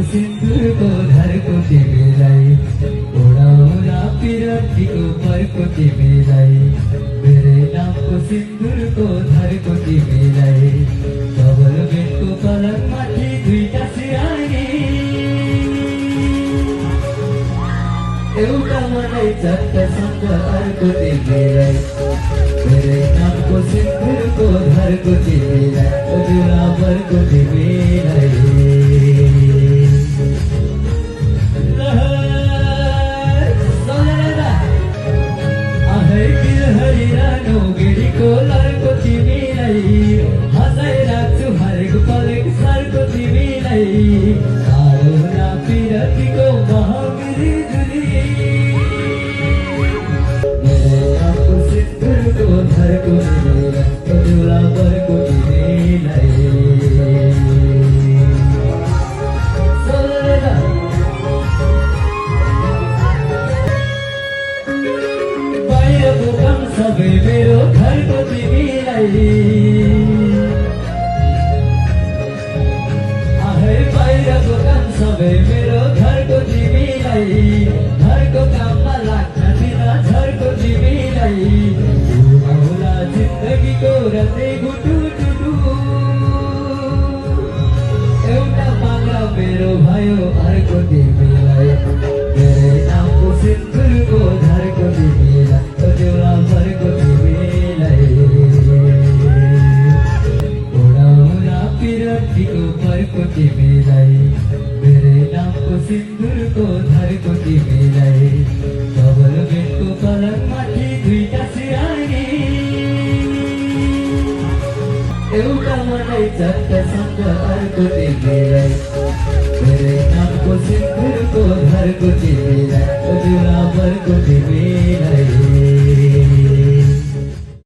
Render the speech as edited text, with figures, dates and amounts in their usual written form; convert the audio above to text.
सिंदूर को धर को मिलाई उड़ा पिरती को पर को मिलाई मेरे नाम को सिंदूर को धर को मिलाई डबल बेड को पलंग माथि दुईटा सिरानी एउटा मलाई झट्टसँग अर्को तिमीलाई मेरे नाम को सिंदूर को धर को मिलाई उजुला पर को मिलाई सबै मेरो घरको तिमीलाई आहै बाहिरको काम सबै मेरो घरको तिमीलाई घरको काममा लाग्न दिन झरको तिमीलाई होला जिन्दगीको रातै गुटुटुटु एउटा पाङ्रा मेरो भयो अर्को तिमीलाई मेरै नामको सिन्दुरको धरको तिमीलाई उजुला भरको तिमीलाई उड़ा पिरतीको परको तिमीलाई मेरै नामको सिन्दुरको धरको तिमीलाई डबल बेडको पलङ माथि दुईटा सिरानी एउटा मलाई झट्टसँग अर्को तिमीलाई मेरै नामको सिन्दुरको धरको तिमीलाई उजुला भरको तिमीलाई